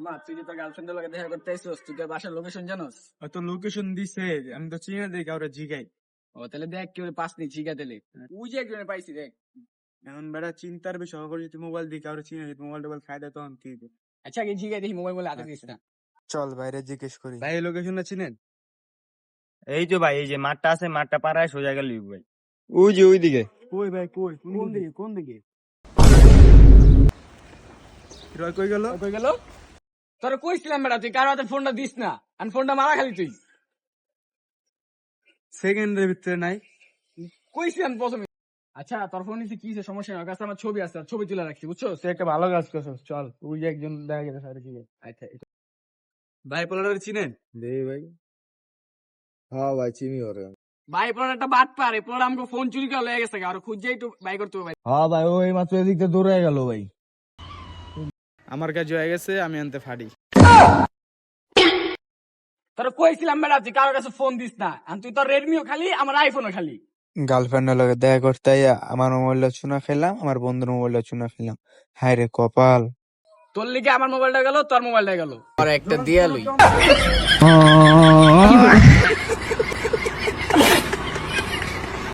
মা তুই যে তোর গার্লফ্রেন্ডের লগে দেখা করতে আইছিস, তুই তোর বাসার লোকেশন জানোস? তো লোকেশন দিছে, আমি তো চিনি না দেখি কাউরে জিগাই। ও তাহলে দেখ কেউ পাসনি জিগা দিলে। ওই যে একজনে পাইছি দেখ। এখন বেটা চিন্তার বিষয় করে যদি মোবাইল দিই কাউরে চিনি না, মোবাইল টোবাইল খাই দেয় তখন কি হবে? আচ্ছা আগে জিগা দেখি মোবাইল বলে হাতে দিস না। চল বাইরে জিজ্ঞেস করি। ভাই এই লোকেশনটা চিনেন? এই তো ভাই, এই যে মাঠটা আছে, মাঠটা পাড়ায় সোজা গেল ভাই। ওই যে ওইদিকে। কই ভাই কই কোন দিকে কোন দিকে? রয় কই গেল? কই গেল? তোর কইছিলাম বেটা তুই কারো হাতে ফোনটা দিস না, আমি ফোনটা মারা খালি তুই। সেকেন্ডের ভিতরে নাই। কইছিলাম প্রথমে। আচ্ছা তোর ফোন নিচে কি সমস্যা নাই, ওর কাছে আমার ছবি আছে, ছবি তুলে রাখছি বুঝছো? তুই একটা ভালো কাজ করছিস, চল ওই যে একজন দেখা গেছে সাথে জিগাই। আচ্ছা ভাই পোলারে চিনেন? দে ভাই। হ্যাঁ ভাই চিনি ওরে। ভাই পড়ার একটা বাট পারে, পড়া আমাকে ফোন চুরি করে লয়ে গেছে, আর খুঁজে একটু বাই করতে হবে ভাই। হ্যাঁ ভাই ওই মাত্র এদিক দিয়ে দৌড়ে গেল ভাই। আমার কাজ হয়ে গেছে, আমি আনতে ফাড়ি। তোর কইছিলাম বেটা তুই কারোর কাছে ফোন দিস না, আর তুই তোর রেডমিও খালি আমার আইফোনও খালি। গার্লফ্রেন্ডের লগে দেখা করতে আইয়া আমার মোবাইলটা চুনা খেলাম, আমার বন্ধুর মোবাইলটা চুনা খেলাম। হায় রে কপাল। তোর লিগে আমার মোবাইলটা গেল, তোর মোবাইলটা গেল। আর একটা দিয়া লই।